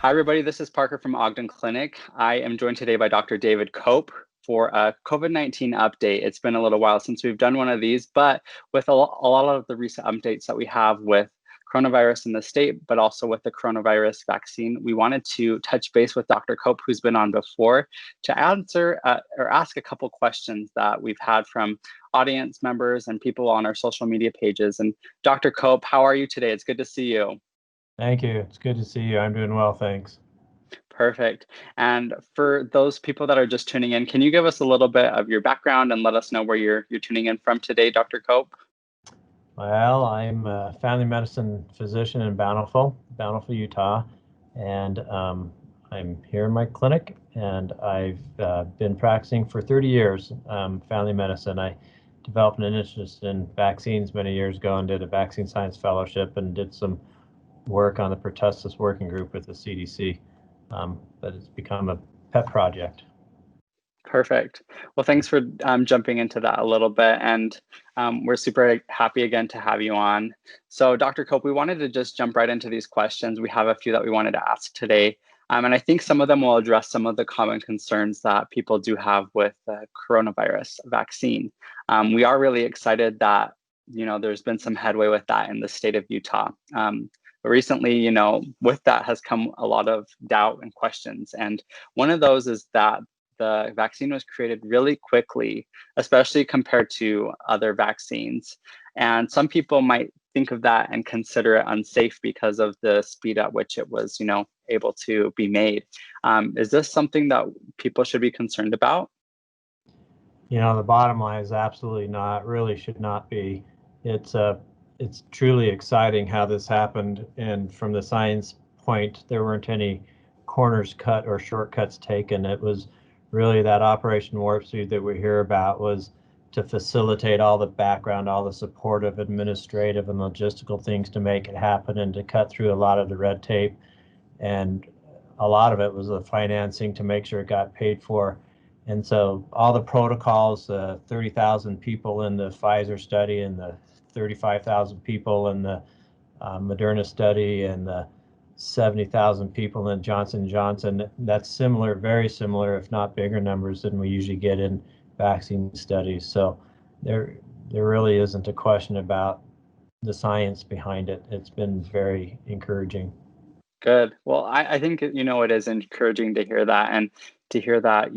Hi, everybody. This is Parker from Ogden Clinic. I am joined today by Dr. David Cope for a COVID-19 update. It's been a little while since we've done one of these, but with a lot of the recent updates that we have with coronavirus in the state, but also with the coronavirus vaccine, we wanted to touch base with Dr. Cope, who's been on before, to answer or ask a couple questions that we've had from audience members and people on our social media pages. And Dr. Cope, how are you today? It's good to see you. Thank you. It's good to see you. I'm doing well, thanks. Perfect. And for those people that are just tuning in, can you give us a little bit of your background and let us know where you're tuning in from today, Dr. Cope? Well, I'm a family medicine physician in Bountiful, Utah, and I'm here in my clinic, and I've been practicing for 30 years, family medicine. I developed an interest in vaccines many years ago and did a vaccine science fellowship and did some work on the pertussis working group with the CDC, but it's become a pet project. Perfect. Well, thanks for jumping into that a little bit. And we're super happy again to have you on. So, Dr. Cope, we wanted to just jump right into these questions. We have a few that we wanted to ask today. And I think some of them will address some of the common concerns that people do have with the coronavirus vaccine. We are really excited that, there's been some headway with that in the state of Utah. But recently, with that has come a lot of doubt and questions. And one of those is that the vaccine was created really quickly, especially compared to other vaccines. And some people might think of that and consider it unsafe because of the speed at which it was, able to be made. Is this something that people should be concerned about? The bottom line is absolutely not, really should not be. It's truly exciting how this happened. And from the science point, there weren't any corners cut or shortcuts taken. It was really that Operation Warp Speed that we hear about was to facilitate all the background, all the supportive, administrative, and logistical things to make it happen and to cut through a lot of the red tape. And a lot of it was the financing to make sure it got paid for. And so all the protocols, 30,000 people in the Pfizer study and the 35,000 people in the Moderna study and the 70,000 people in Johnson Johnson, that's similar, very similar, if not bigger numbers than we usually get in vaccine studies. So there really isn't a question about the science behind it. It's been very encouraging. Good. Well, I think, it is encouraging to hear that and to hear that,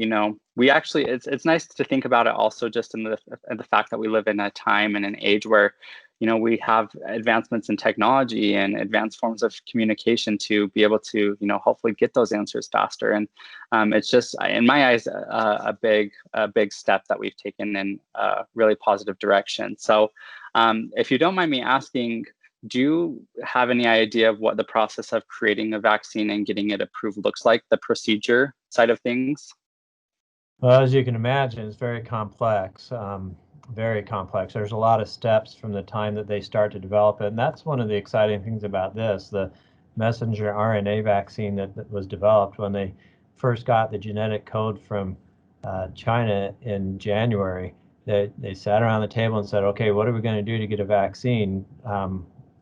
we actually, it's nice to think about it also just in the fact that we live in a time and an age where, we have advancements in technology and advanced forms of communication to be able to, hopefully get those answers faster. And it's just, in my eyes, a big step that we've taken in a really positive direction. So if you don't mind me asking, do you have any idea of what the process of creating a vaccine and getting it approved looks like, the procedure side of things? Well, as you can imagine, it's very complex, very complex. There's a lot of steps from the time that they start to develop it. And that's one of the exciting things about this, the messenger RNA vaccine that was developed when they first got the genetic code from China in January. They sat around the table and said, okay, what are we going to do to get a vaccine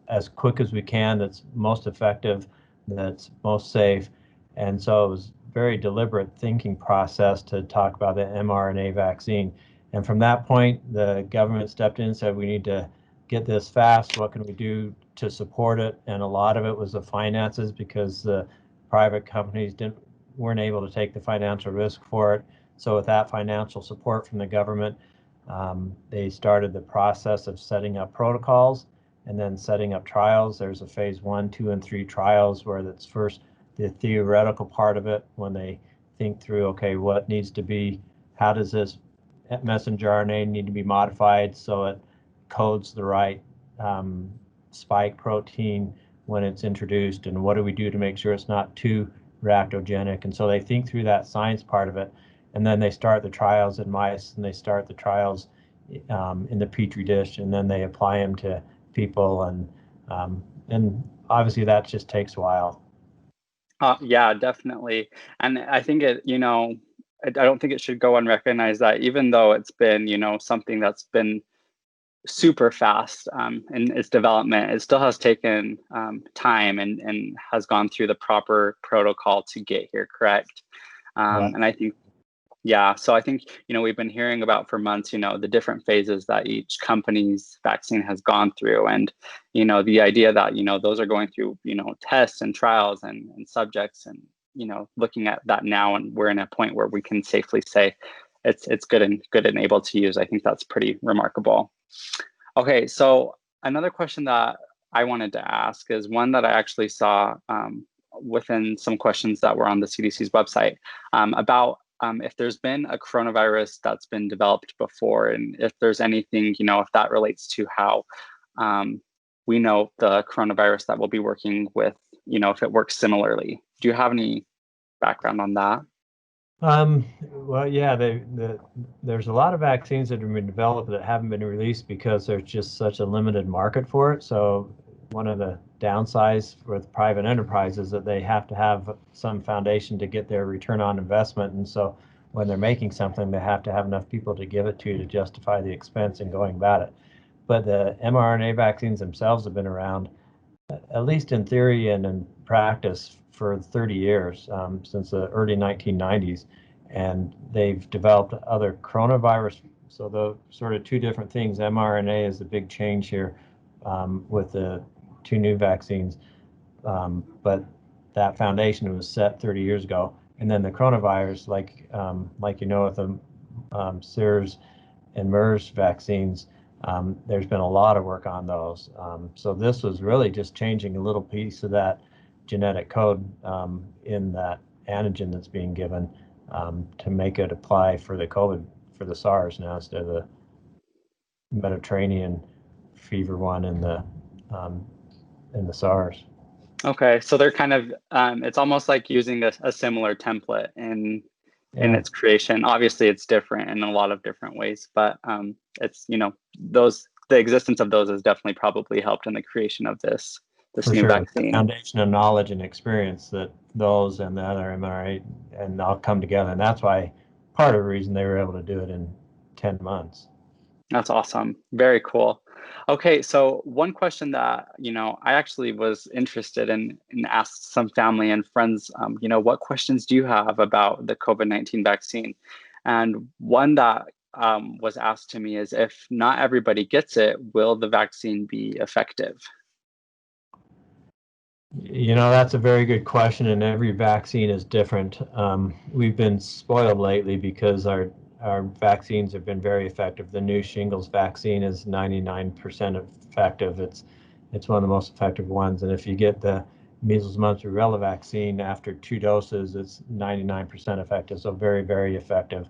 as quick as we can that's most effective, that's most safe? And so it was very deliberate thinking process to talk about the mRNA vaccine. And from that point, the government stepped in and said, we need to get this fast. What can we do to support it? And a lot of it was the finances because the private companies weren't able to take the financial risk for it. So with that financial support from the government, they started the process of setting up protocols and then setting up trials. There's a phase 1, 2, and 3 trials where that's first the theoretical part of it when they think through, okay, what needs to be, how does this messenger RNA need to be modified so it codes the right spike protein when it's introduced, and what do we do to make sure it's not too reactogenic? And so they think through that science part of it, and then they start the trials in mice, and they start the trials in the petri dish, and then they apply them to people, and obviously that just takes a while. Yeah, definitely. And I think I don't think it should go unrecognized that even though it's been, something that's been super fast in its development. It still has taken time and has gone through the proper protocol to get here, correct? Right. And I think, yeah, so I think, we've been hearing about for months, the different phases that each company's vaccine has gone through. And, the idea that, those are going through, tests and trials and subjects and, looking at that now, and we're in a point where we can safely say it's good and able to use. I think that's pretty remarkable. Okay, so another question that I wanted to ask is one that I actually saw within some questions that were on the CDC's website about if there's been a coronavirus that's been developed before, and if there's anything, if that relates to how we know the coronavirus that we'll be working with, if it works similarly. Do you have any background on that? Well, yeah, there's a lot of vaccines that have been developed that haven't been released because there's just such a limited market for it. So one of the downsides with private enterprise is that they have to have some foundation to get their return on investment. And so when they're making something, they have to have enough people to give it to justify the expense in going about it. But the mRNA vaccines themselves have been around, at least in theory and in practice, for 30 years, since the early 1990s. And they've developed other coronavirus. So the sort of two different things. mRNA is the big change here with the two new vaccines. But that foundation was set 30 years ago. And then the coronavirus, like with the SARS and MERS vaccines, there's been a lot of work on those. So this was really just changing a little piece of that genetic code in that antigen that's being given to make it apply for the COVID, for the SARS now instead of the Mediterranean fever one and the SARS. Okay, so they're kind of it's almost like using a similar template in its creation. Obviously, it's different in a lot of different ways, but it's the existence of those has definitely probably helped in the creation of this For new sure, the vaccine. foundation of knowledge and experience that those and the other mRNA and all come together, and that's why part of the reason they were able to do it in 10 months. That's awesome. Very cool. Okay, so one question that I actually was interested in and asked some family and friends, what questions do you have about the COVID-19 vaccine? And one that was asked to me is, if not everybody gets it, will the vaccine be effective? That's a very good question, and every vaccine is different. We've been spoiled lately because our vaccines have been very effective. The new shingles vaccine is 99% effective. It's one of the most effective ones. And if you get the measles, mumps, rubella vaccine after 2 doses, it's 99% effective. So very, very effective.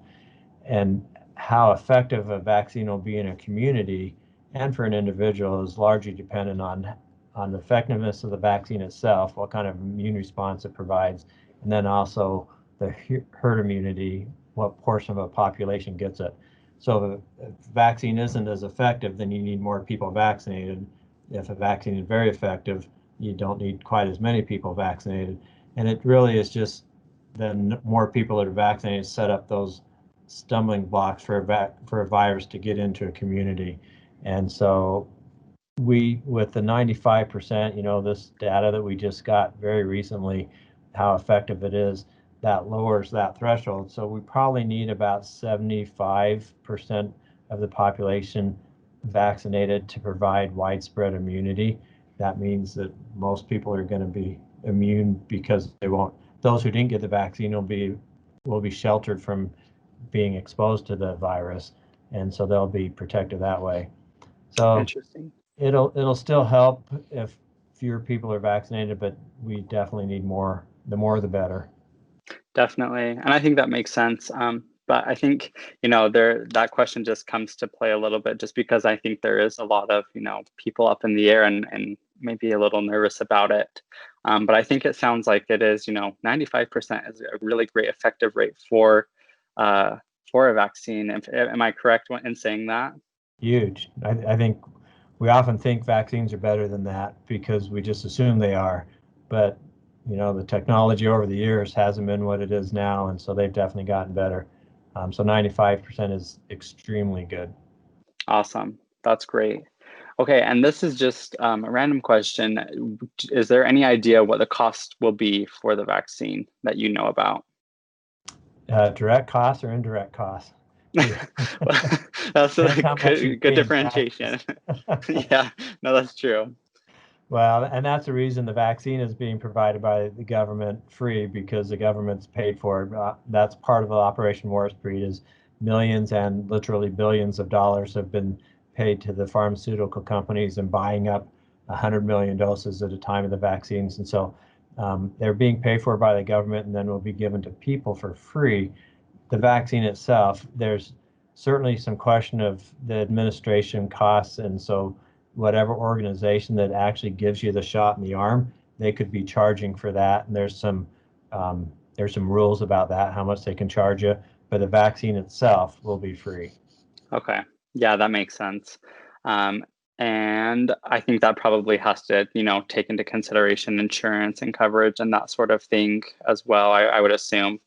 And how effective a vaccine will be in a community and for an individual is largely dependent on the effectiveness of the vaccine itself, what kind of immune response it provides, and then also the herd immunity, what portion of a population gets it. So if the vaccine isn't as effective, then you need more people vaccinated. If a vaccine is very effective, you don't need quite as many people vaccinated. And it really is just then more people that are vaccinated set up those stumbling blocks for a virus to get into a community. And so with the 95%, this data that we just got very recently, how effective it is, that lowers that threshold. So we probably need about 75% of the population vaccinated to provide widespread immunity. That means that most people are going to be immune because those who didn't get the vaccine will be sheltered from being exposed to the virus, and so they'll be protected that way. So Interesting. it'll still help if fewer people are vaccinated, but we definitely need more. The more, the better. Definitely. And I think that makes sense. But I think, that question just comes to play a little bit, just because I think there is a lot of, people up in the air and maybe a little nervous about it. But I think it sounds like it is, 95% is a really great effective rate for a vaccine. Am I correct in saying that? Huge. I think we often think vaccines are better than that because we just assume they are. But, the technology over the years hasn't been what it is now. And so they've definitely gotten better. So 95% is extremely good. Awesome. That's great. Okay, and this is just a random question. Is there any idea what the cost will be for the vaccine that you know about? Direct costs or indirect costs? That's Depends a how much you good pay in taxes. differentiation. Yeah, no, that's true. Well, and that's the reason the vaccine is being provided by the government free, because the government's paid for it. That's part of the Operation Warp Speed, is millions and literally billions of dollars have been paid to the pharmaceutical companies and buying up 100 million doses at a time of the vaccines. And so they're being paid for by the government and then will be given to people for free. The vaccine itself, there's certainly some question of the administration costs. And so whatever organization that actually gives you the shot in the arm, they could be charging for that. And there's some rules about that, how much they can charge you, but the vaccine itself will be free. Okay. Yeah, that makes sense. Um, and I think that probably has to, take into consideration insurance and coverage and that sort of thing as well, I would assume.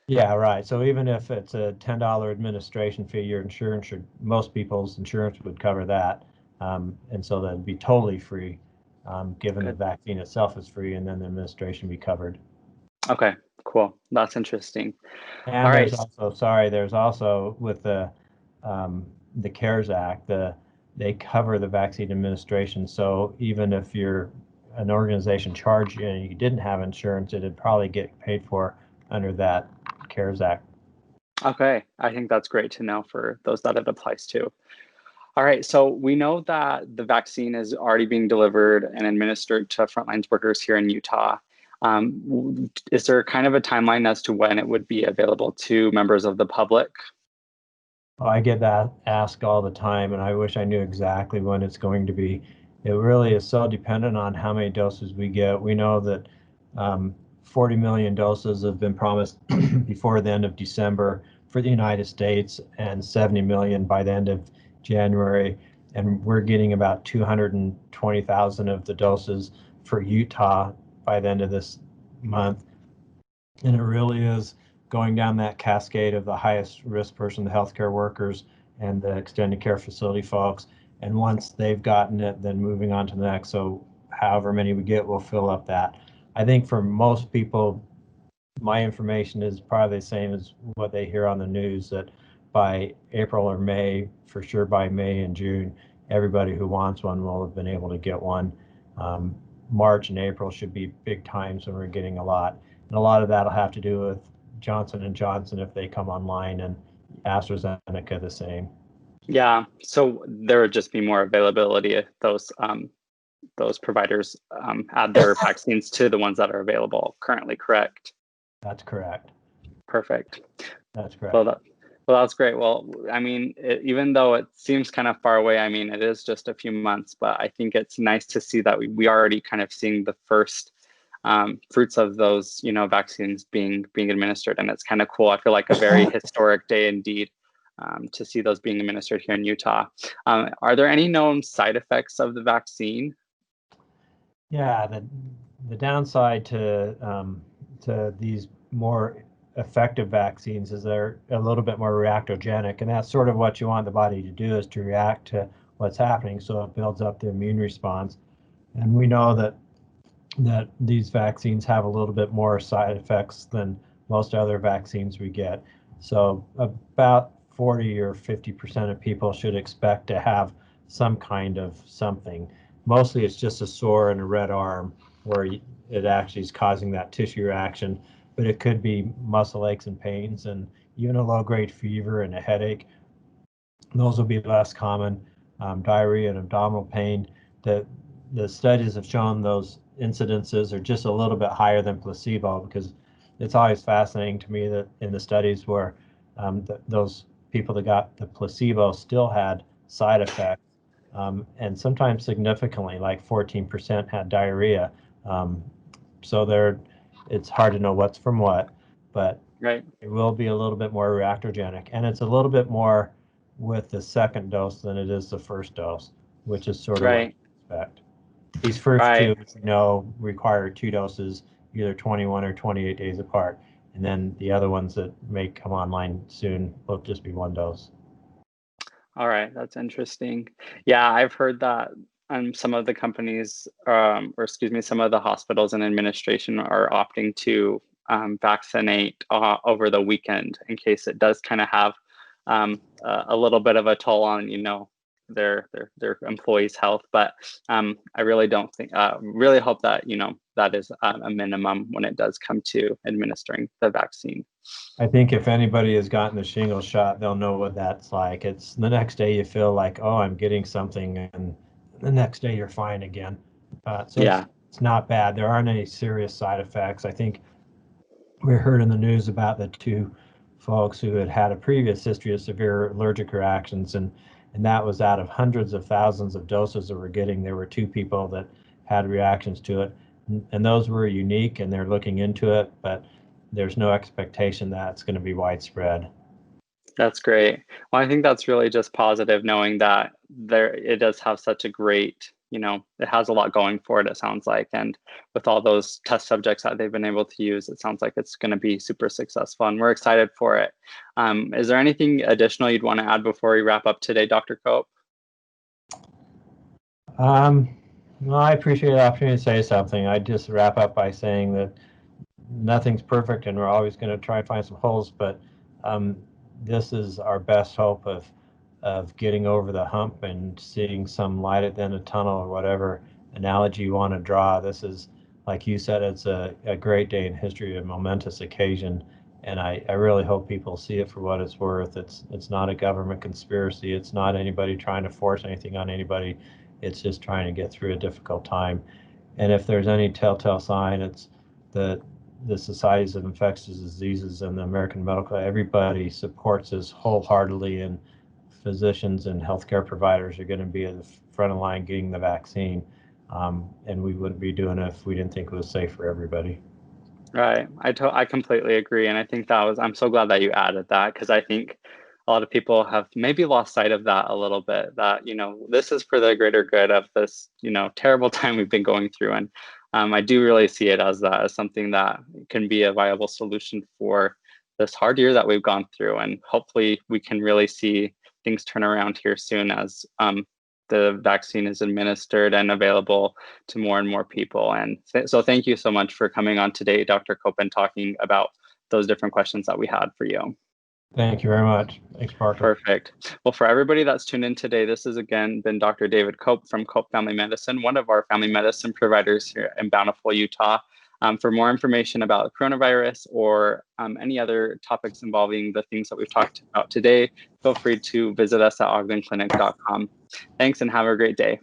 Yeah, right. So even if it's a $10 administration fee, your insurance should, most people's insurance would cover that. And so that'd be totally free, given the Good. vaccine itself is free and then the administration be covered. Okay, cool. That's interesting. All And right. there's also with the CARES Act, they cover the vaccine administration. So even if you're an organization charged you and you didn't have insurance, it'd probably get paid for under that CARES Act. Okay. I think that's great to know for those that it applies to. All right. So we know that the vaccine is already being delivered and administered to frontline workers here in Utah. Is there kind of a timeline as to when it would be available to members of the public? I get that asked all the time, and I wish I knew exactly when it's going to be. It really is so dependent on how many doses we get. We know that 40 million doses have been promised before the end of December for the United States, and 70 million by the end of January. And we're getting about 220,000 of the doses for Utah by the end of this month. And it really is going down that cascade of the highest risk person, the healthcare workers and the extended care facility folks. And once they've gotten it, then moving on to the next. So however many we get, we'll fill up that. I think for most people, my information is probably the same as what they hear on the news, that by April or May, for sure by May and June, everybody who wants one will have been able to get one. March and April should be big times when we're getting a lot. And a lot of that'll have to do with Johnson & Johnson if they come online, and AstraZeneca the same. Yeah. So there would just be more availability if those providers add their vaccines to the ones that are available currently, correct? That's correct. Perfect. That's correct. Well, that's great. Well, I mean, even though it seems kind of far away, I mean, it is just a few months, but I think it's nice to see that we already kind of seeing the first fruits of those, vaccines being administered, and it's kind of cool. I feel like a very historic day indeed to see those being administered here in Utah. Are there any known side effects of the vaccine? Yeah, the downside to these more effective vaccines is they're a little bit more reactogenic, and that's sort of what you want the body to do, is to react to what's happening, so it builds up the immune response. And we know that these vaccines have a little bit more side effects than most other vaccines we get. So about 40 or 50% of people should expect to have some kind of something. Mostly it's just a sore and a red arm where it actually is causing that tissue reaction, but it could be muscle aches and pains and even a low-grade fever and a headache. Those will be less common. Diarrhea and abdominal pain. The studies have shown those incidences are just a little bit higher than placebo, because it's always fascinating to me that in the studies where those people that got the placebo still had side effects, and sometimes significantly, like 14% had diarrhea. So it's hard to know what's from what, but Right. it will be a little bit more reactogenic, and it's a little bit more with the second dose than it is the first dose, which is sort of what you expect. These first two, Right. as require 2 doses, either 21 or 28 days apart. And then the other ones that may come online soon will just be 1 dose. All right, that's interesting. Yeah, I've heard that some of the companies, or excuse me, some of the hospitals and administration are opting to vaccinate over the weekend in case it does kind of have a little bit of a toll on, their employees' health. But I really don't think, really hope that, that is a minimum when it does come to administering the vaccine. I think if anybody has gotten the shingle shot, they'll know what that's like. It's the next day you feel like, oh, I'm getting something, and the next day you're fine again. So Yeah. it's not bad. There aren't any serious side effects. I think we heard in the news about the two folks who had a previous history of severe allergic reactions, and that was out of hundreds of thousands of doses that we're getting. There were two people that had reactions to it, and those were unique, and they're looking into it, but there's no expectation that it's going to be widespread. That's great. Well, I think that's really just positive knowing that it does have such a great, it has a lot going for it, it sounds like. And with all those test subjects that they've been able to use, it sounds like it's going to be super successful and we're excited for it. Is there anything additional you'd want to add before we wrap up today, Dr. Cope? Well, I appreciate the opportunity to say something. I just wrap up by saying that nothing's perfect and we're always going to try and find some holes, but this is our best hope of getting over the hump and seeing some light at the end of the tunnel, or whatever analogy you want to draw. This is, like you said, it's a great day in history, a momentous occasion, and I really hope people see it for what it's worth. It's not a government conspiracy. It's not anybody trying to force anything on anybody. It's just trying to get through a difficult time. And if there's any telltale sign, it's that the Societies of Infectious Diseases and the American Medical, everybody supports this wholeheartedly, and physicians and healthcare providers are going to be at the front of the line getting the vaccine. And we wouldn't be doing it if we didn't think it was safe for everybody. Right. I completely agree. And I think I'm so glad that you added that, because I think a lot of people have maybe lost sight of that a little bit, that, this is for the greater good of this, terrible time we've been going through. And I do really see it as something that can be a viable solution for this hard year that we've gone through. And hopefully we can really see things turn around here soon as the vaccine is administered and available to more and more people. And so thank you so much for coming on today, Dr. Cope, and talking about those different questions that we had for you. Thank you very much. Thanks, Parker. Perfect. Well, for everybody that's tuned in today, this has again been Dr. David Cope from Cope Family Medicine, one of our family medicine providers here in Bountiful, Utah. For more information about coronavirus or any other topics involving the things that we've talked about today, feel free to visit us at ogdenclinic.com. Thanks and have a great day.